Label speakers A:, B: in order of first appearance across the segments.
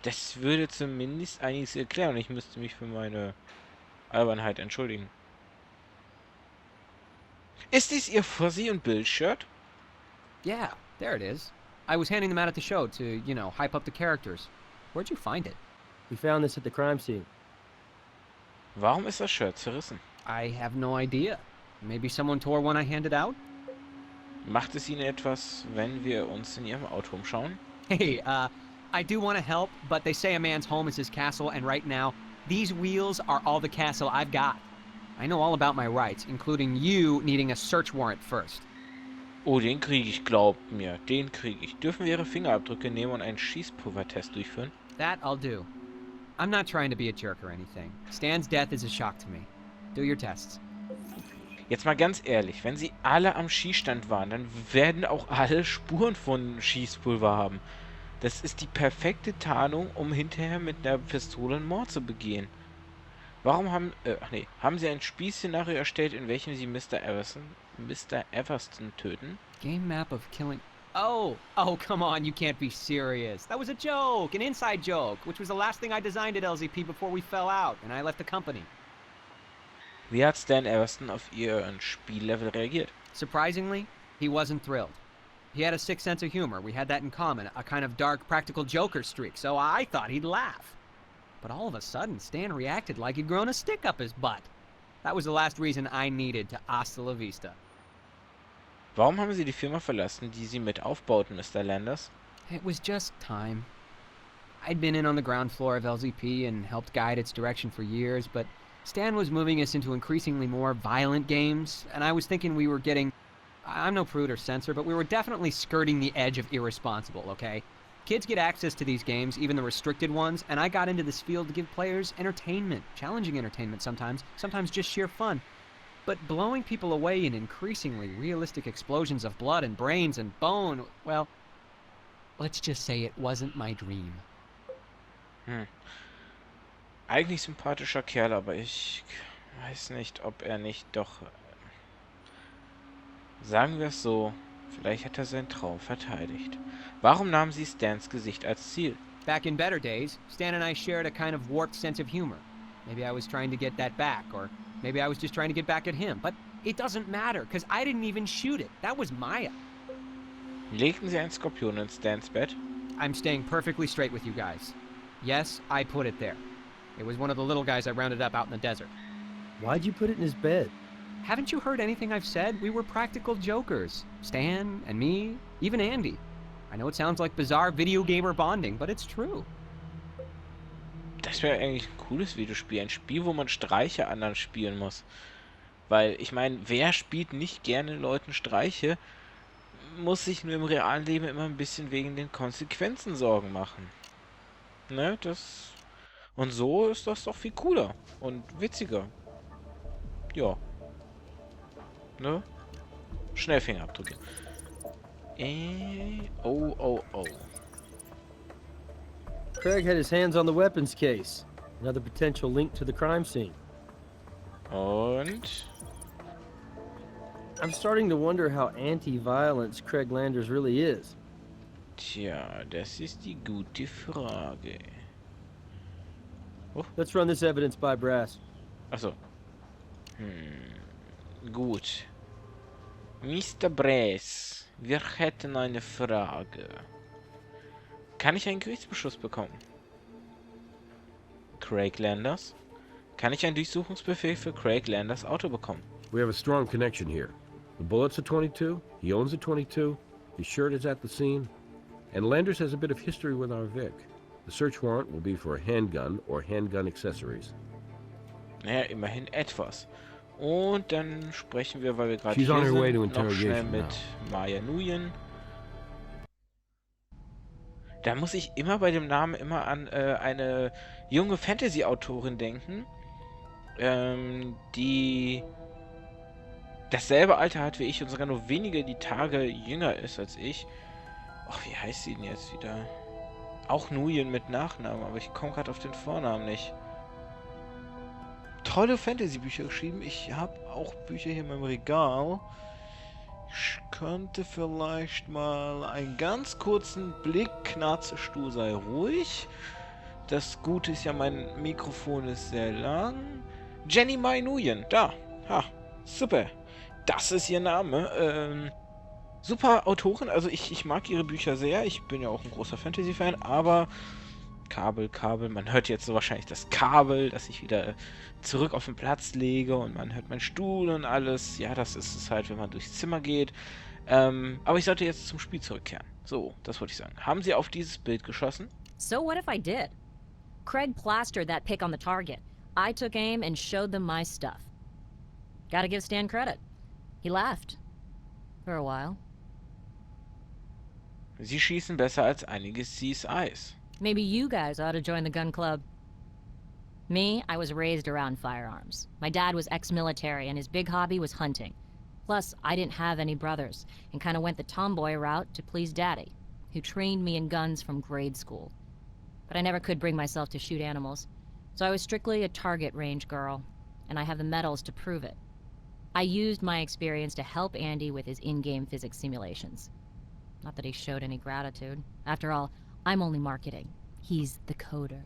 A: Das würde zumindest einiges erklären und ich müsste mich für meine Albernheit entschuldigen. Ist dies Ihr Fuzzy- und Bild-Shirt?
B: Yeah, there it is. I was handing them out at the show to, you know, hype up the characters. Where'd you find it?
C: We found this at the crime scene.
A: Warum ist das Shirt zerrissen?
B: I have no idea. Maybe someone tore one I handed out?
A: Macht es Ihnen etwas, wenn wir uns in Ihrem Auto umschauen?
B: Hey, I do want to help, but they say a man's home is his castle, and right now, these wheels are all the castle I've got. I know all about my rights, including you needing a search warrant first.
A: Oh, den kriege ich, glaubt mir. Den kriege ich. Dürfen wir Ihre Fingerabdrücke nehmen und einen Schießpulvertest durchführen?
B: That I'll do. I'm not trying to be a jerk or anything. Stan's death is a shock to me. Do your tests.
A: Jetzt mal ganz ehrlich, wenn Sie alle am Schießstand waren, dann werden auch alle Spuren von Schießpulver haben. Das ist die perfekte Tarnung, um hinterher mit einer Pistole einen Mord zu begehen. Warum haben Sie ein Spielszenario erstellt, in welchem Sie Mr. Everston töten?
B: Game map of killing... Oh, come on, you can't be serious. That was a joke, an inside joke, which was the last thing I designed at LZP before we fell out and I left the company.
A: Wie hat Stan Everston auf Ihren Spiellevel reagiert?
B: Surprisingly, he wasn't thrilled. He had a sick sense of humor. We had that in common, a kind of dark, practical joker streak, so I thought he'd laugh. But all of a sudden, Stan reacted like he'd grown a stick up his butt. That was the last reason I needed to hasta la vista.
A: Warum haben Sie die Firma verlassen, die Sie mit aufbauten, Mr. Landers?
B: It was just time. I'd been in on the ground floor of LZP and helped guide its direction for years, but Stan was moving us into increasingly more violent games, and I was thinking we were getting... I'm no prude or censor, but we were definitely skirting the edge of irresponsible, okay? Kids get access to these games, even the restricted ones, and I got into this field to give players entertainment, challenging entertainment sometimes just sheer fun. But blowing people away in increasingly realistic explosions of blood and brains and bone, well, let's just say it wasn't my dream.
A: Eigentlich sympathischer Kerl, aber ich weiß nicht, ob er nicht doch... Sagen wir es so, vielleicht hat er seinen Traum verteidigt. Warum nahmen Sie Stans Gesicht als Ziel?
B: Back in better days, Stan and I shared a kind of warped sense of humor. Maybe I was trying to get that back, or maybe I was just trying to get back at him. But it doesn't matter, because I didn't even shoot it. That was Maya.
A: Legten Sie einen Skorpion in Stans Bett?
B: I'm staying perfectly straight with you guys. Yes, I put it there. It was one of the little guys I rounded up out in the desert.
C: Why'd you put it in his bed?
B: Haven't you heard anything I've said? We were practical jokers. Stan and me, even Andy. I know it sounds like bizarre video gamer bonding, but it's true.
A: Das wäre eigentlich ein cooles Videospiel. Ein Spiel, wo man Streiche anderen spielen muss. Weil, ich meine, wer spielt nicht gerne Leuten Streiche, muss sich nur im realen Leben immer ein bisschen wegen den Konsequenzen Sorgen machen. Ne, das... Und so ist das doch viel cooler und witziger. Ja. Ne? Schnellfingerabdrücke. Oh.
C: Craig had his hands on the weapons case. Another potential link to the crime scene.
A: Und...
C: I'm starting to wonder how anti-violence Craig Landers really is.
A: Tja, das ist die gute Frage.
C: Let's run this evidence by Brass.
A: Achso. Gut. Mr. Brace, wir hätten eine Frage. Kann ich einen Gerichtsbeschluss bekommen? Craig Landers? Kann ich einen Durchsuchungsbefehl für Craig Landers Auto bekommen?
D: We have a strong connection here. The bullet's a 22, he owns a 22, his shirt is at the scene, and Landers has a bit of history with our Vic. The search warrant will be for a handgun or handgun accessories.
A: Naja, immerhin etwas. Und dann sprechen wir, weil wir gerade
D: She's
A: hier
D: on her way to
A: sind, noch schnell
D: interrogation
A: mit Maya Nguyen. Da muss ich immer bei dem Namen immer an eine junge Fantasy-Autorin denken, die dasselbe Alter hat wie ich und sogar nur wenige die Tage jünger ist als ich. Ach, wie heißt sie denn jetzt wieder? Auch Nguyen mit Nachnamen, aber ich komme gerade auf den Vornamen nicht. Tolle Fantasy-Bücher geschrieben. Ich habe auch Bücher hier in meinem Regal. Ich könnte vielleicht mal einen ganz kurzen Blick, Knarzestuhl sei ruhig. Das Gute ist ja, mein Mikrofon ist sehr lang. Jenny Mai Nguyen, da. Ha, super. Das ist ihr Name. Super Autorin, also ich mag ihre Bücher sehr. Ich bin ja auch ein großer Fantasy-Fan, aber Kabel, man hört jetzt so wahrscheinlich das Kabel, das ich wieder zurück auf den Platz lege und man hört meinen Stuhl und alles. Ja, das ist es halt, wenn man durchs Zimmer geht. Aber ich sollte jetzt zum Spiel zurückkehren. So, das wollte ich sagen. Haben Sie auf dieses Bild geschossen?
E: So what if I did? Craig plastered that pick on the target. I took aim and showed them my stuff. Gotta give Stan credit. He laughed. For a while.
A: Sie schießen besser als einige CSIs.
E: Maybe you guys ought to join the gun club. Me, I was raised around firearms. My dad was ex-military and his big hobby was hunting. Plus, I didn't have any brothers and kind of went the tomboy route to please Daddy, who trained me in guns from grade school. But I never could bring myself to shoot animals, so I was strictly a target range girl, and I have the medals to prove it. I used my experience to help Andy with his in-game physics simulations. Not that he showed any gratitude. After all, I'm only marketing. He's the coder.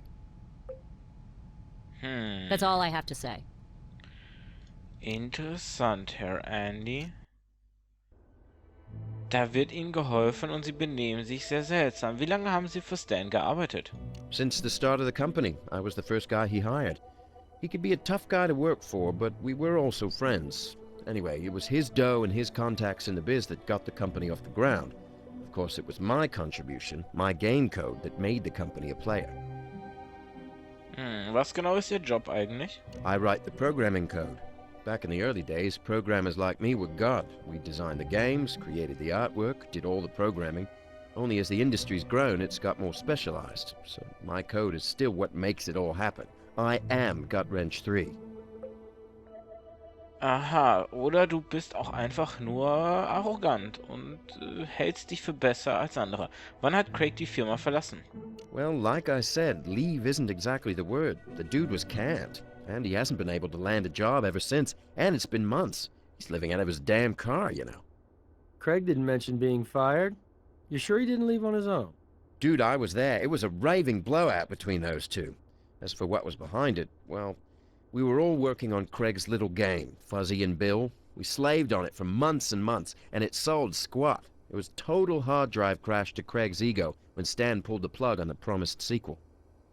E: That's all I have to say.
A: Interessant, Herr Andy. Da wird Ihnen geholfen und Sie benehmen sich sehr seltsam. Wie lange haben Sie für Stan gearbeitet?
F: Since the start of the company, I was the first guy he hired. He could be a tough guy to work for, but we were also friends. Anyway, it was his dough and his contacts in the biz that got the company off the ground. Of course, it was my contribution, my game code, that made the company a player.
A: Was genau ist Ihr Job eigentlich?
F: I write the programming code. Back in the early days, programmers like me were God. We designed the games, created the artwork, did all the programming. Only as the industry's grown, it's got more specialized. So my code is still what makes it all happen. I am Gut-Wrench 3.
A: Aha, oder du bist auch einfach nur arrogant und hältst dich für besser als andere. Wann hat Craig die Firma verlassen?
F: Well, like I said, leave isn't exactly the word. The dude was canned, and he hasn't been able to land a job ever since, and it's been months. He's living out of his damn car, you know.
C: Craig didn't mention being fired. You sure he didn't leave on his own?
F: Dude, I was there. It was a raving blowout between those two. As for what was behind it, well, we were all working on Craig's little game, Fuzzy and Bill. We slaved on it for months and months, and it sold squat. It was total hard drive crash to Craig's ego when Stan pulled the plug on the promised sequel.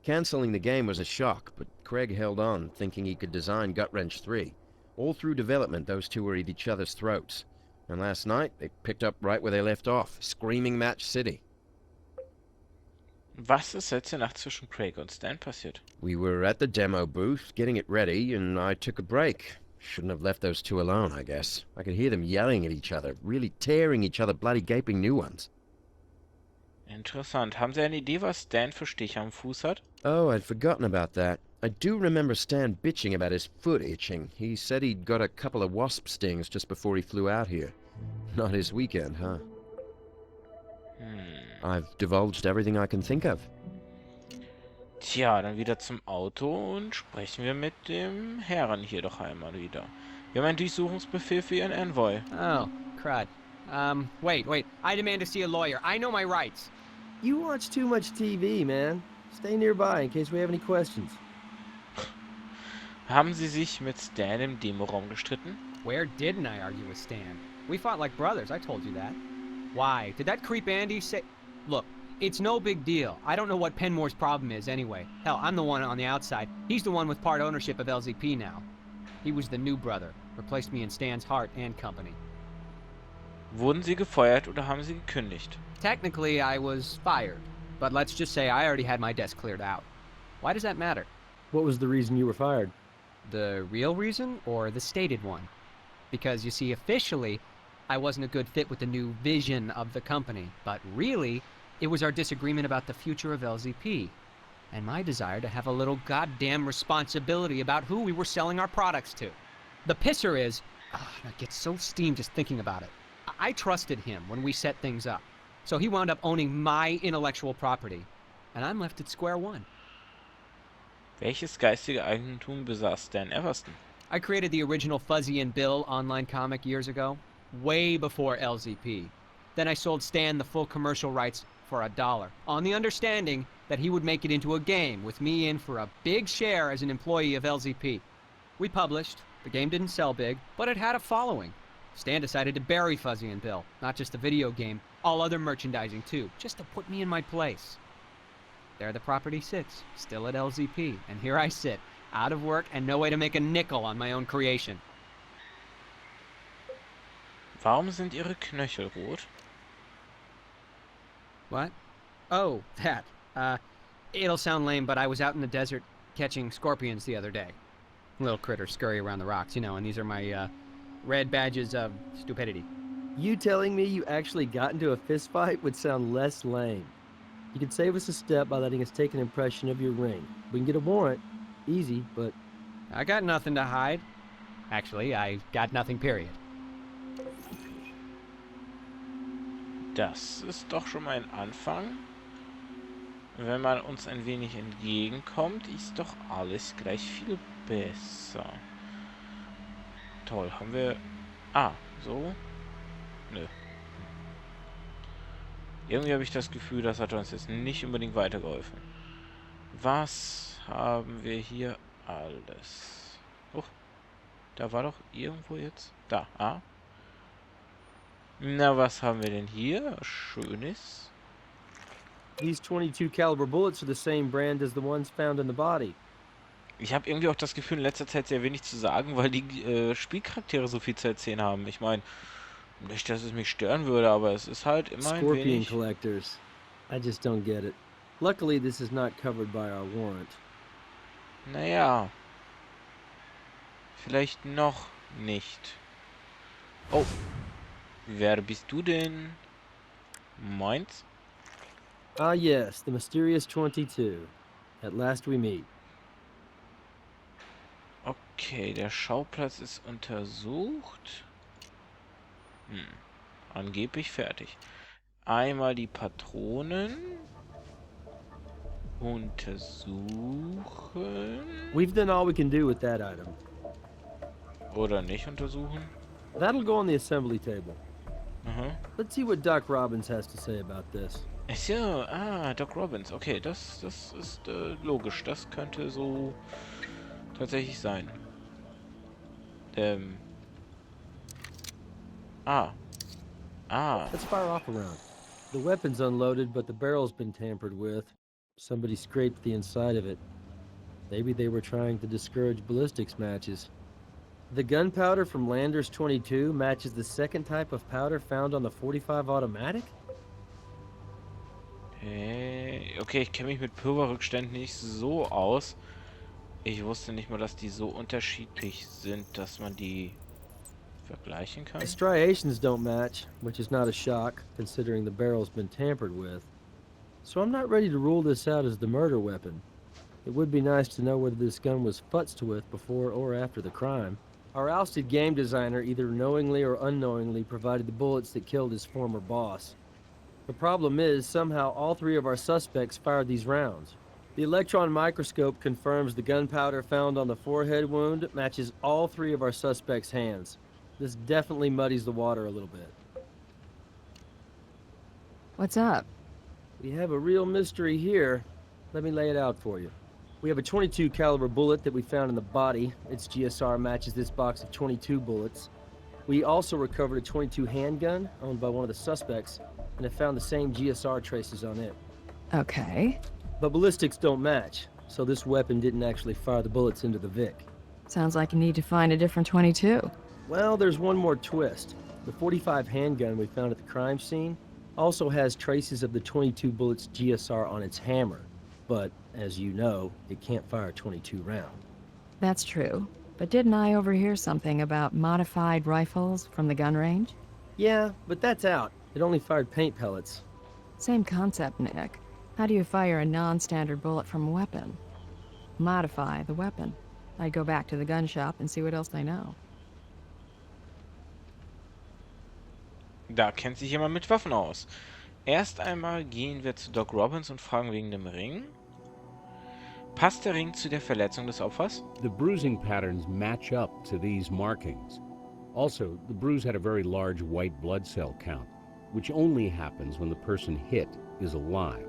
F: Canceling the game was a shock, but Craig held on, thinking he could design Gut-Wrench 3. All through development, those two were at each other's throats. And last night, they picked up right where they left off, screaming Match City.
A: Was ist letzte Nacht zwischen Craig und Stan passiert?
F: We were at the demo booth, getting it ready, and I took a break. Shouldn't have left those two alone, I guess. I could hear them yelling at each other, really tearing each other bloody gaping new ones.
A: Interessant. Haben Sie eine Idee, was Stan für Stiche am Fuß hat?
F: Oh, I'd forgotten about that. I do remember Stan bitching about his foot itching. He said he'd got a couple of wasp stings just before he flew out here. Not his weekend, huh? I've divulged everything I can think of.
A: Tja, dann wieder zum Auto und sprechen wir mit dem Herren hier doch einmal wieder. Wir haben einen Durchsuchungsbefehl für Ihren Envoy.
B: Oh, crud. Wait. I demand to see a lawyer. I know my rights.
C: You watch too much TV, man. Stay nearby in case we have any questions.
A: Haben Sie sich mit Stan im Demoraum gestritten?
B: Where didn't I argue with Stan? We fought like brothers, I told you that. Why? Did that creep Andy say... Look, it's no big deal. I don't know what Penmore's problem is anyway. Hell, I'm the one on the outside. He's the one with part ownership of LZP now. He was the new brother. Replaced me in Stan's heart and company.
A: Wurden Sie gefeuert oder haben Sie gekündigt?
B: Technically, I was fired. But let's just say I already had my desk cleared out. Why does that matter?
C: What was the reason you were fired?
B: The real reason or the stated one? Because, you see, officially, I wasn't a good fit with the new vision of the company. But really, it was our disagreement about the future of LZP. And my desire to have a little goddamn responsibility about who we were selling our products to. The pisser is... I get so steamed just thinking about it. I trusted him when we set things up. So he wound up owning my intellectual property. And I'm left at square one.
A: Welches geistige Eigentum besaß Stan Everston?
B: I created the original Fuzzy and Bill online comic years ago, way before LZP. Then I sold Stan the full commercial rights for $1, on the understanding that he would make it into a game with me in for a big share as an employee of LZP. We published. The game didn't sell big, but it had a following. Stan decided to bury Fuzzy and Bill, not just the video game, all other merchandising too, just to put me in my place. There the property sits, still at LZP, and here I sit, out of work and no way to make a nickel on my own creation.
A: Warum sind ihre Knöchel rot?
B: What? Oh, that. It'll sound lame, but I was out in the desert catching scorpions the other day. Little critters scurry around the rocks, you know, and these are my, red badges of stupidity.
C: You telling me you actually got into a fist fight would sound less lame. You could save us a step by letting us take an impression of your ring. We can get a warrant. Easy, but...
B: I got nothing to hide. Actually, I got nothing, period.
A: Das ist doch schon mal ein Anfang. Wenn man uns ein wenig entgegenkommt, ist doch alles gleich viel besser. Toll, haben wir... Ah, so? Nö. Irgendwie habe ich das Gefühl, das hat uns jetzt nicht unbedingt weitergeholfen. Was haben wir hier alles? Oh, da war doch irgendwo jetzt... Da, ah. Na, was haben wir denn hier? Schönes.
C: These 22 caliber bullets are the same brand as the ones found in the body.
A: Ich habe irgendwie auch das Gefühl, in letzter Zeit sehr wenig zu sagen, weil die Spielcharaktere so viel zu erzählen haben. Ich meine, nicht, dass es mich stören würde, aber es ist halt immer ein
C: Scorpion
A: wenig...
C: collectors. I just don't get it. Luckily, this is not covered by our warrant.
A: Naja. Vielleicht noch nicht. Oh. Wer bist du denn? Meins?
C: Ah yes, the mysterious 22. At last we meet.
A: Okay, der Schauplatz ist untersucht. Angeblich fertig. Einmal die Patronen. Untersuchen.
C: We've done all we can do with that item.
A: Oder nicht untersuchen.
C: That'll go on the assembly table.
A: Aha.
C: Let's see what Doc Robbins has to say about this.
A: Ach so, Doc Robbins. Okay, das ist logisch. Das könnte so tatsächlich sein.
C: Let's fire off a round. The weapon's unloaded, but the barrel's been tampered with. Somebody scraped the inside of it. Maybe they were trying to discourage ballistics matches. The gunpowder from Landers 22 matches the second type of powder found on the 45 automatic?
A: Okay, ich kenne mich mit Pulverrückständen nicht so aus. Ich wusste nicht mal, dass die so unterschiedlich sind, dass man die vergleichen kann.
C: The striations don't match, which is not a shock, considering the barrel's been tampered with. So I'm not ready to rule this out as the murder weapon. It would be nice to know whether this gun was futzed with before or after the crime. Our ousted game designer either knowingly or unknowingly provided the bullets that killed his former boss. The problem is, somehow all three of our suspects fired these rounds. The electron microscope confirms the gunpowder found on the forehead wound matches all three of our suspects' hands. This definitely muddies the water a little bit.
G: What's up?
C: We have a real mystery here. Let me lay it out for you. We have a 22 caliber bullet that we found in the body. Its GSR matches this box of 22 bullets. We also recovered a 22 handgun owned by one of the suspects and have found the same GSR traces on it.
G: Okay.
C: But ballistics don't match, so this weapon didn't actually fire the bullets into the Vic.
G: Sounds like you need to find a different 22.
C: Well, there's one more twist. The 45 handgun we found at the crime scene also has traces of the 22 bullets GSR on its hammer. But, as you know, it can't fire a 22 round.
G: That's true. But didn't I overhear something about modified rifles from the gun range?
C: Yeah, but that's out. It only fired paint pellets.
G: Same concept, Nick. How do you fire a non-standard bullet from a weapon? Modify the weapon. I'd go back to the gun shop and see what else they know.
A: Da kennt sich jemand mit Waffen aus. Erst einmal gehen wir zu Doc Robbins und fragen wegen dem Ring. Passt der Ring zu der Verletzung des Opfers?
D: The bruising patterns match up to these markings. Also, the bruise had a very large white blood cell count, which only happens when the person hit is alive.